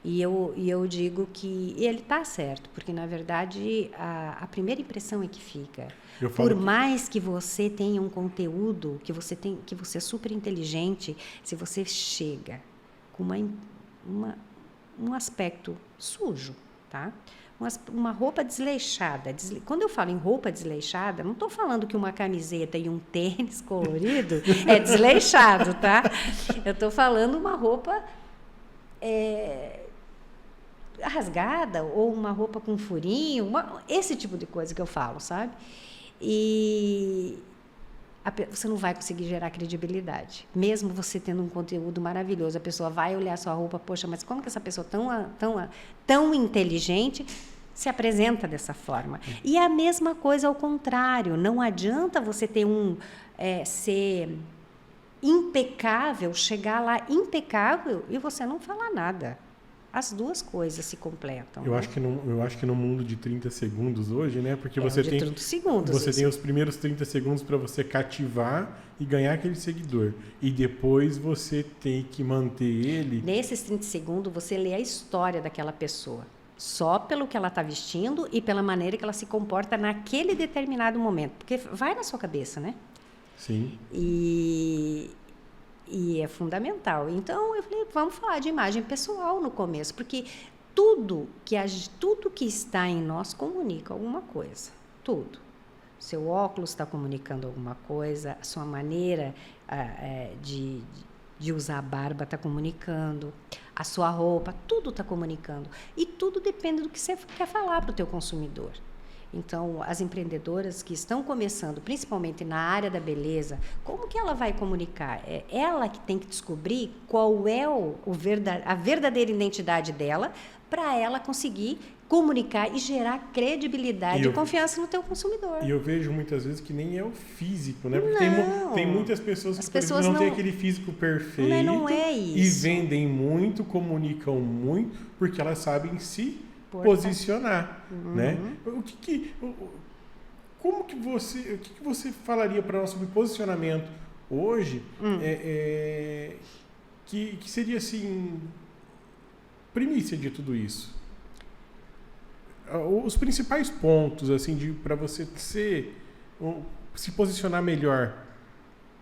E eu digo que ele está certo, porque na verdade a primeira impressão é que fica. Por mais que você tenha um conteúdo, que você é super inteligente, se você chega com um aspecto sujo, tá? Uma roupa desleixada. Quando eu falo em roupa desleixada, não estou falando que uma camiseta e um tênis colorido é desleixado, tá? Eu estou falando uma roupa rasgada ou uma roupa com furinho, esse tipo de coisa que eu falo, sabe? E você não vai conseguir gerar credibilidade. Mesmo você tendo um conteúdo maravilhoso, a pessoa vai olhar a sua roupa, poxa, mas como que essa pessoa tão inteligente se apresenta dessa forma? E a mesma coisa ao contrário. Não adianta você ter ser impecável, chegar lá impecável e você não falar nada. As duas coisas se completam. Eu acho que no mundo de 30 segundos hoje, né? Porque você tem 30 segundos, você tem os primeiros 30 segundos para você cativar e ganhar aquele seguidor. E depois você tem que manter ele... Nesses 30 segundos, você lê a história daquela pessoa. Só pelo que ela está vestindo e pela maneira que ela se comporta naquele determinado momento. Porque vai na sua cabeça, né? Sim. E é fundamental. Então, eu falei, vamos falar de imagem pessoal no começo, porque tudo que está em nós comunica alguma coisa. Tudo. Seu óculos está comunicando alguma coisa, a sua maneira de usar a barba está comunicando, a sua roupa, tudo está comunicando. E tudo depende do que você quer falar para o teu consumidor. Então, as empreendedoras que estão começando, principalmente na área da beleza, como que ela vai comunicar? É ela que tem que descobrir qual é a verdadeira identidade dela para ela conseguir comunicar e gerar credibilidade e confiança no teu consumidor. E eu vejo muitas vezes que nem é o físico, né? Porque tem muitas pessoas que, por exemplo, não têm aquele físico perfeito. Não é isso. E vendem muito, comunicam muito, porque elas sabem posicionar, né? O que você falaria para nós sobre posicionamento hoje que seria assim primícia de tudo isso? Os principais pontos assim para você se posicionar melhor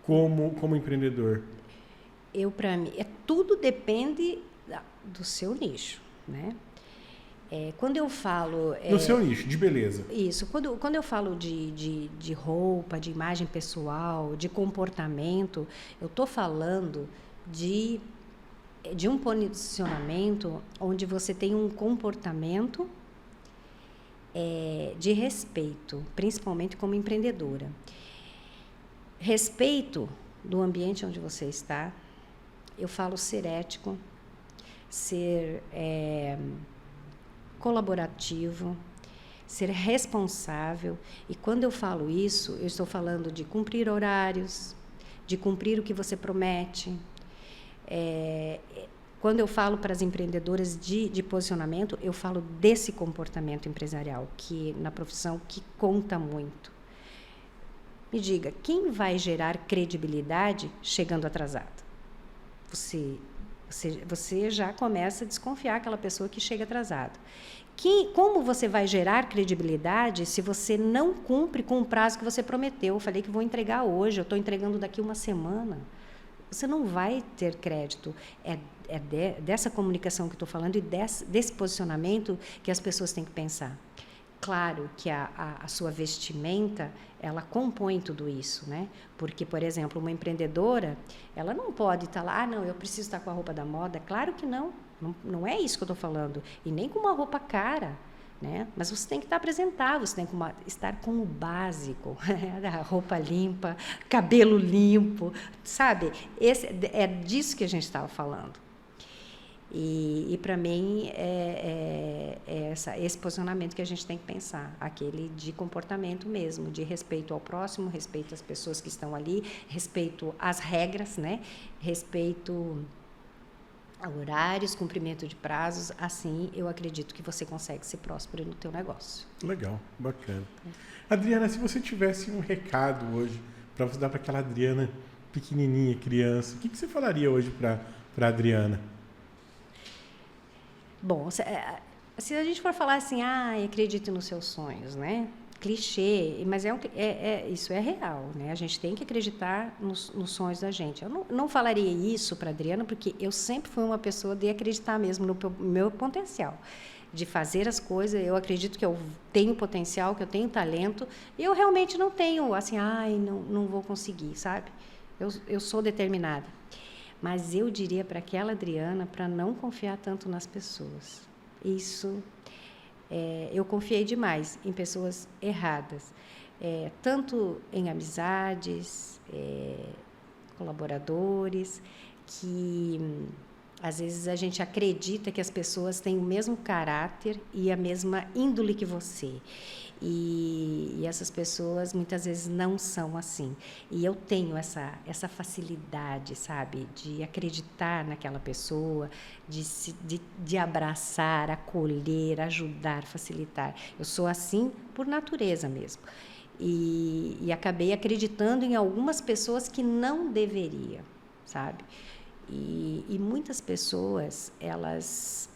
como empreendedor. Para mim, tudo depende do seu nicho, né? Quando eu falo... No seu nicho, de beleza. Isso. Quando eu falo de roupa, de imagem pessoal, de comportamento, eu estou falando de um posicionamento onde você tem um comportamento de respeito, principalmente como empreendedora. Respeito do ambiente onde você está. Eu falo ser ético, ser... colaborativo, ser responsável. E quando eu falo isso, eu estou falando de cumprir horários, de cumprir o que você promete. Quando eu falo para as empreendedoras de posicionamento, eu falo desse comportamento empresarial, que na profissão que conta muito. Me diga, quem vai gerar credibilidade chegando atrasado? Você Você já começa a desconfiar aquela pessoa que chega atrasada. Como você vai gerar credibilidade se você não cumpre com o prazo que você prometeu? Eu falei que vou entregar hoje, eu estou entregando daqui uma semana. Você não vai ter crédito. Dessa comunicação que estou falando e desse posicionamento que as pessoas têm que pensar. Claro que a sua vestimenta, ela compõe tudo isso, né? Porque, por exemplo, uma empreendedora, ela não pode estar lá, não, eu preciso estar com a roupa da moda. Claro que não. Não é isso que eu estou falando. E nem com uma roupa cara, né? Mas você tem que estar apresentável, você tem que estar com o básico. A roupa limpa, cabelo limpo, sabe? É disso que a gente estava falando. E para mim, esse posicionamento que a gente tem que pensar, aquele de comportamento mesmo, de respeito ao próximo, respeito às pessoas que estão ali, respeito às regras, né? Respeito a horários, cumprimento de prazos. Assim, eu acredito que você consegue ser próspero no teu negócio. Legal, bacana. Adriana, se você tivesse um recado hoje para você dar para aquela Adriana pequenininha, criança, o que você falaria hoje para a Adriana? Bom, se a gente for falar assim, acredite nos seus sonhos, né? Clichê, mas isso é real, né? A gente tem que acreditar nos sonhos da gente. Eu não falaria isso para a Adriana, porque eu sempre fui uma pessoa de acreditar mesmo no meu potencial, de fazer as coisas. Eu acredito que eu tenho potencial, que eu tenho talento, e eu realmente não tenho, assim, não vou conseguir, sabe? Eu sou determinada. Mas eu diria para aquela Adriana para não confiar tanto nas pessoas. Isso, eu confiei demais em pessoas erradas. Tanto em amizades, colaboradores, que às vezes a gente acredita que as pessoas têm o mesmo caráter e a mesma índole que você. E essas pessoas muitas vezes não são assim. E eu tenho essa facilidade, sabe, de acreditar naquela pessoa, de abraçar, acolher, ajudar, facilitar. Eu sou assim por natureza mesmo. E acabei acreditando em algumas pessoas que não deveria, sabe? E muitas pessoas, elas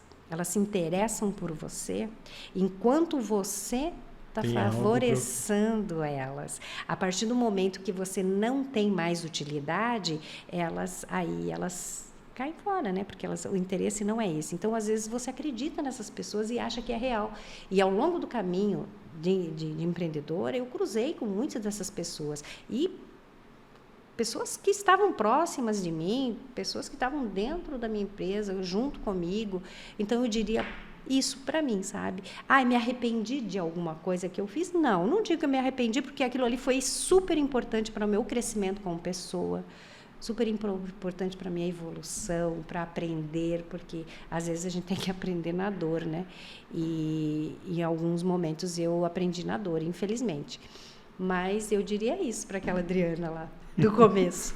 se interessam por você enquanto você está favorecendo elas. A partir do momento que você não tem mais utilidade, elas caem fora, né? Porque o interesse não é esse. Então, às vezes, você acredita nessas pessoas e acha que é real. E ao longo do caminho de empreendedora, eu cruzei com muitas dessas pessoas. E pessoas que estavam próximas de mim, pessoas que estavam dentro da minha empresa, junto comigo. Então, eu diria isso para mim, sabe? Me arrependi de alguma coisa que eu fiz? Não digo que eu me arrependi, porque aquilo ali foi super importante para o meu crescimento como pessoa, super importante para a minha evolução, para aprender, porque às vezes a gente tem que aprender na dor, né? E em alguns momentos eu aprendi na dor, infelizmente. Mas eu diria isso para aquela Adriana lá, do começo.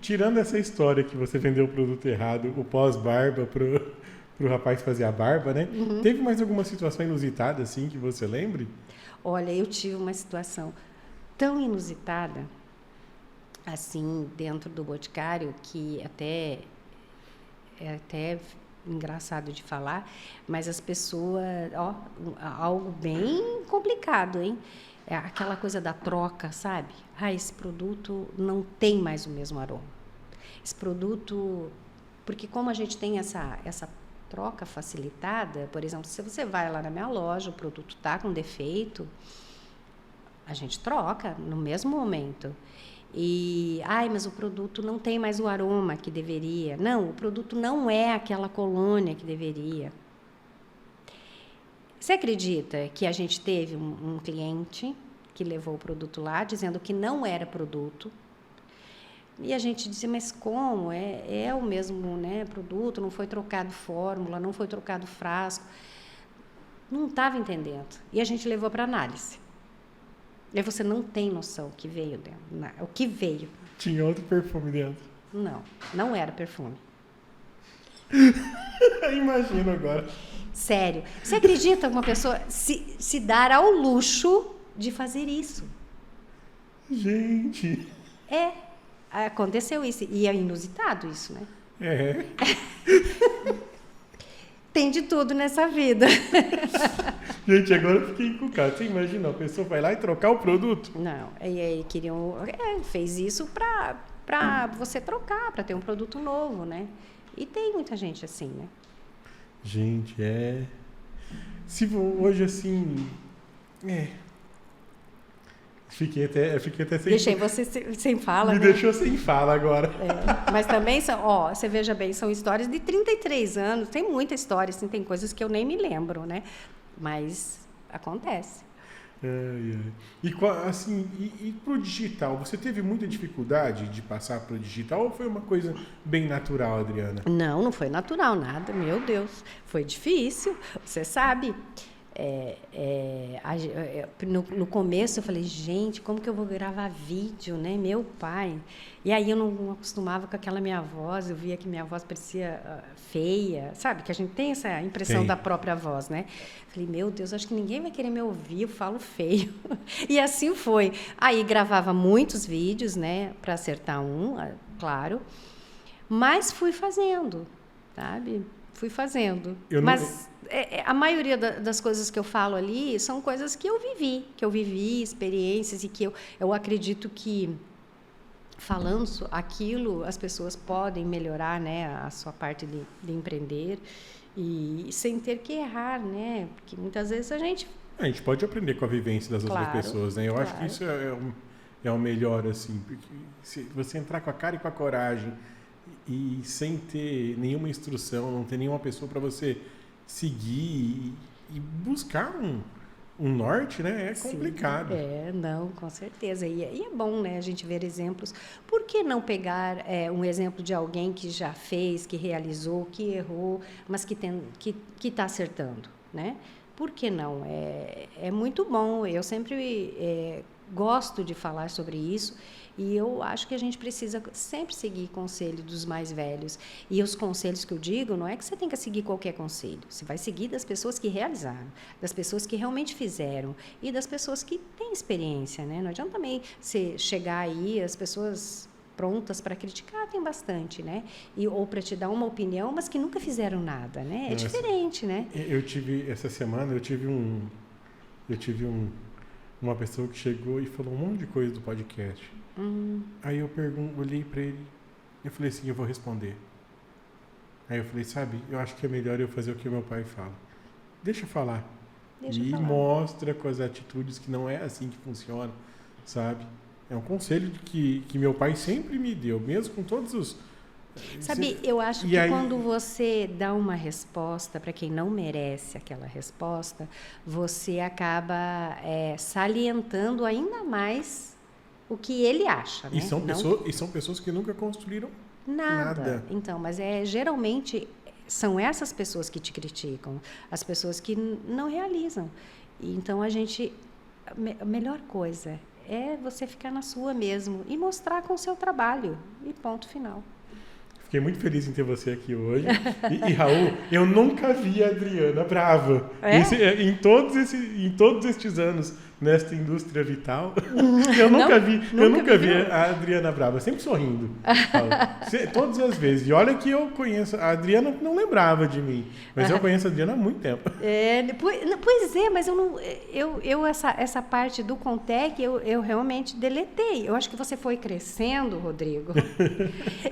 Tirando essa história que você vendeu o produto errado, o pós-barba pro rapaz fazer a barba, né? Uhum. Teve mais alguma situação inusitada, assim, que você lembre? Olha, eu tive uma situação tão inusitada, assim, dentro do Boticário, que é até engraçado de falar, mas as pessoas... algo bem complicado, hein? É aquela coisa da troca, sabe? Esse produto não tem mais o mesmo aroma. Esse produto... Porque como a gente tem essa troca facilitada, por exemplo, se você vai lá na minha loja, o produto está com defeito, a gente troca no mesmo momento. E, mas o produto não tem mais o aroma que deveria. Não, o produto não é aquela colônia que deveria. Você acredita que a gente teve um cliente que levou o produto lá, dizendo que não era produto? E a gente dizia, mas como? É o mesmo, né, produto, não foi trocado fórmula, não foi trocado frasco. Não estava entendendo. E a gente levou para análise. E aí você não tem noção o que veio dentro. O que veio. Tinha outro perfume dentro. Não era perfume. Imagino agora. Sério. Você acredita uma pessoa se dar ao luxo de fazer isso? Gente. Aconteceu isso. E é inusitado isso, né? É. Tem de tudo nessa vida. Gente, agora eu fiquei encucado. Você imagina, a pessoa vai lá e trocar o produto? Não, e aí queriam... fez isso para você trocar, para ter um produto novo, né? E tem muita gente assim, né? Gente, Se hoje, assim... Fiquei até sem... Deixei você sem fala, Me né? deixou sem fala agora. Mas também você veja bem, são histórias de 33 anos. Tem muita história, assim, tem coisas que eu nem me lembro, né? Mas acontece. E assim, e pro digital, você teve muita dificuldade de passar pro digital ou foi uma coisa bem natural, Adriana? Não foi natural, nada. Meu Deus, foi difícil. Você sabe... no começo eu falei, gente, como que eu vou gravar vídeo, né? Meu pai. E aí eu não acostumava com aquela minha voz, eu via que minha voz parecia feia, sabe? Que a gente tem essa impressão da própria voz, né? Falei, meu Deus, acho que ninguém vai querer me ouvir, eu falo feio. E assim foi. Aí gravava muitos vídeos, né? Para acertar claro. Mas fui fazendo, sabe? Fui fazendo. Mas a maioria das coisas que eu falo ali são coisas que eu vivi, experiências, e que eu acredito que, falando aquilo, as pessoas podem melhorar, né, a sua parte de empreender, e sem ter que errar, né? Porque muitas vezes a gente pode aprender com a vivência das outras pessoas, né? Eu acho que isso é o melhor, assim, porque se você entrar com a cara e com a coragem e sem ter nenhuma instrução, não ter nenhuma pessoa para você seguir e buscar um norte, né? É complicado. Sim, não, com certeza. E é bom, né, a gente ver exemplos. Por que não pegar um exemplo de alguém que já fez, que realizou, que errou, mas que está acertando, né? Por que não? É muito bom. Eu sempre gosto de falar sobre isso. E eu acho que a gente precisa sempre seguir conselho dos mais velhos. E os conselhos que eu digo, não é que você tem que seguir qualquer conselho. Você vai seguir das pessoas que realizaram, das pessoas que realmente fizeram e das pessoas que têm experiência, né? Não adianta também você chegar aí, as pessoas prontas para criticar tem bastante, né? Ou para te dar uma opinião, mas que nunca fizeram nada, né? É diferente, né? Essa semana, eu tive uma pessoa que chegou e falou um monte de coisa do podcast. Aí eu olhei pra ele, eu falei assim, eu vou responder. Aí eu falei, sabe, eu acho que é melhor eu fazer o que meu pai fala. Deixa eu falar. Mostra com as atitudes que não é assim que funciona, sabe? É um conselho que meu pai sempre me deu, mesmo com todos os... Sabe, eu acho que quando você dá uma resposta para quem não merece aquela resposta, você acaba salientando ainda mais o que ele acha, né? E são pessoas que nunca construíram nada. Então, mas geralmente são essas pessoas que te criticam, as pessoas que não realizam. Então, a melhor coisa é você ficar na sua mesmo e mostrar com o seu trabalho. E ponto final. Fiquei muito feliz em ter você aqui hoje. E Raul, eu nunca vi a Adriana brava. Em todos estes anos nesta indústria vital, eu nunca vi a Adriana brava, sempre sorrindo. Todas as vezes. E olha que eu conheço, a Adriana não lembrava de mim, mas eu conheço a Adriana há muito tempo. Pois é, mas essa parte do Contec eu realmente deletei. Eu acho que você foi crescendo, Rodrigo,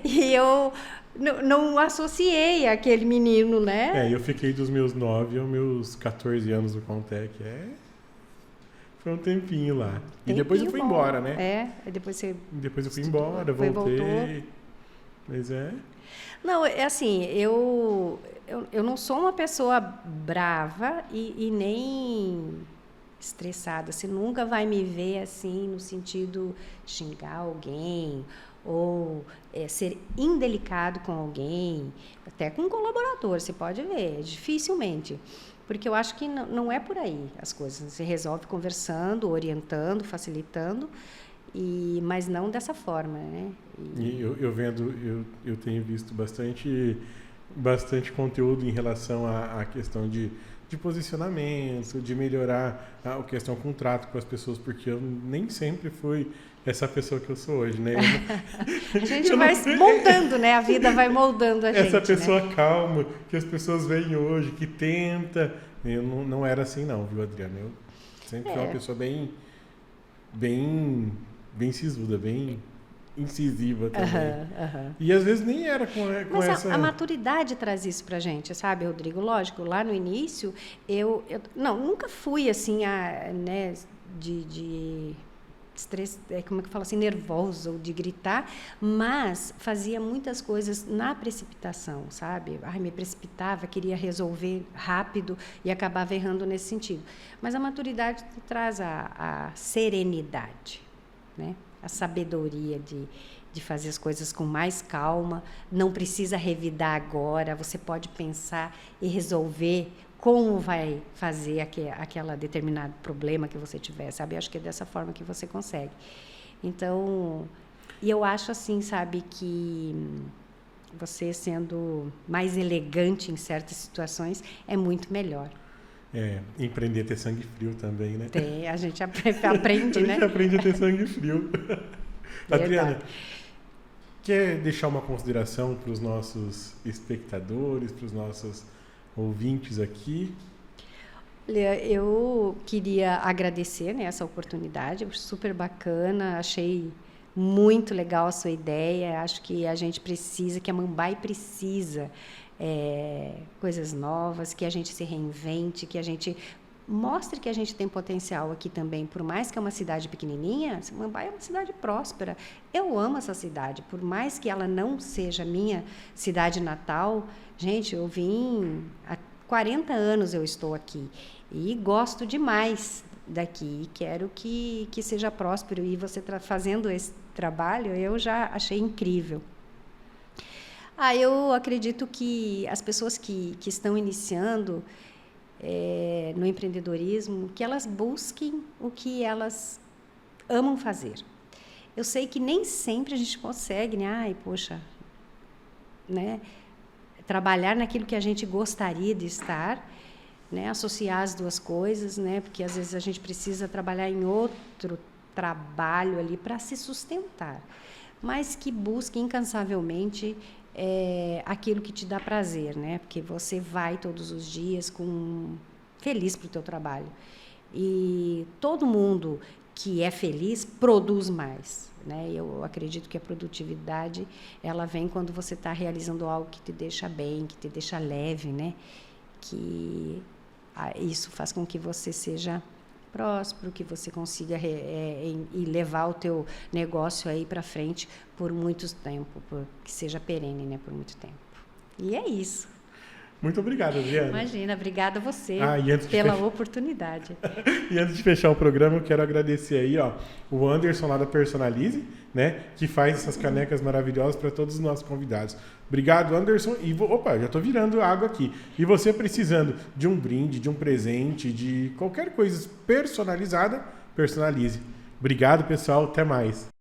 e eu não associei aquele menino, né? Eu fiquei dos meus 9 aos meus 14 anos no Contec. Foi um tempinho lá. E depois eu fui embora, né? Depois eu fui embora, voltei. Voltou. Mas Não, é assim, eu não sou uma pessoa brava e nem estressada. Você nunca vai me ver assim no sentido de xingar alguém ou ser indelicado com alguém, até com um colaborador, você pode ver, dificilmente. Porque eu acho que não é por aí as coisas. Você resolve conversando, orientando, facilitando, mas não dessa forma, né? Eu tenho visto bastante conteúdo em relação à questão de posicionamento, de melhorar a questão do contrato com as pessoas, porque eu nem sempre fui essa pessoa que eu sou hoje, né? A gente vai moldando, né? A vida vai moldando a gente. Essa pessoa né? calma, que as pessoas veem hoje, que tenta. Eu não era assim não, viu, Adriana? Eu sempre fui uma pessoa bem sisuda, bem incisiva também. E às vezes nem era com Mas essa... a maturidade traz isso pra gente, sabe, Rodrigo? Lógico, lá no início, nunca fui assim, né, de estresse, como é que eu falo assim, nervosa ou de gritar, mas fazia muitas coisas na precipitação, sabe? Me precipitava, queria resolver rápido e acabava errando nesse sentido. Mas a maturidade traz a serenidade, né? A sabedoria de fazer as coisas com mais calma, não precisa revidar agora, você pode pensar e resolver como vai fazer aquele determinado problema que você tiver, sabe? Eu acho que é dessa forma que você consegue. Então, e eu acho assim, sabe, que você sendo mais elegante em certas situações é muito melhor. Empreender a ter sangue frio também, né? A gente aprende, né? A gente aprende a ter sangue frio. Adriana, quer deixar uma consideração para os nossos espectadores, para os nossos ouvintes aqui? Olha, eu queria agradecer, né, essa oportunidade, super bacana, achei muito legal a sua ideia, acho que a gente precisa, que a Mambae precisa coisas novas, que a gente se reinvente, que a gente mostre que a gente tem potencial aqui também, por mais que é uma cidade pequenininha, Mambae é uma cidade próspera. Eu amo essa cidade, por mais que ela não seja minha cidade natal. Gente, eu vim há 40 anos, eu estou aqui e gosto demais daqui e quero que seja próspero, e você fazendo esse trabalho, eu já achei incrível. Eu acredito que as pessoas que estão iniciando no empreendedorismo, que elas busquem o que elas amam fazer. Eu sei que nem sempre a gente consegue, né? Trabalhar naquilo que a gente gostaria de estar, né? Associar as duas coisas, né? Porque às vezes a gente precisa trabalhar em outro trabalho ali para se sustentar, mas que busque incansavelmente aquilo que te dá prazer, né? Porque você vai todos os dias feliz para o teu trabalho. E todo mundo que é feliz produz mais, né? Eu acredito que a produtividade ela vem quando você está realizando algo que te deixa bem, que te deixa leve, né? Que isso faz com que você seja próspero, que você consiga e levar o teu negócio aí para frente por muito tempo, que seja perene, né, por muito tempo. E é isso. Muito obrigado, Adriana. Imagina, obrigada a você pela oportunidade. E antes de fechar o programa, eu quero agradecer aí, o Anderson lá da Personalize, né, que faz essas canecas maravilhosas para todos os nossos convidados. Obrigado, Anderson. E já estou virando água aqui. E você precisando de um brinde, de um presente, de qualquer coisa personalizada, Personalize. Obrigado, pessoal. Até mais.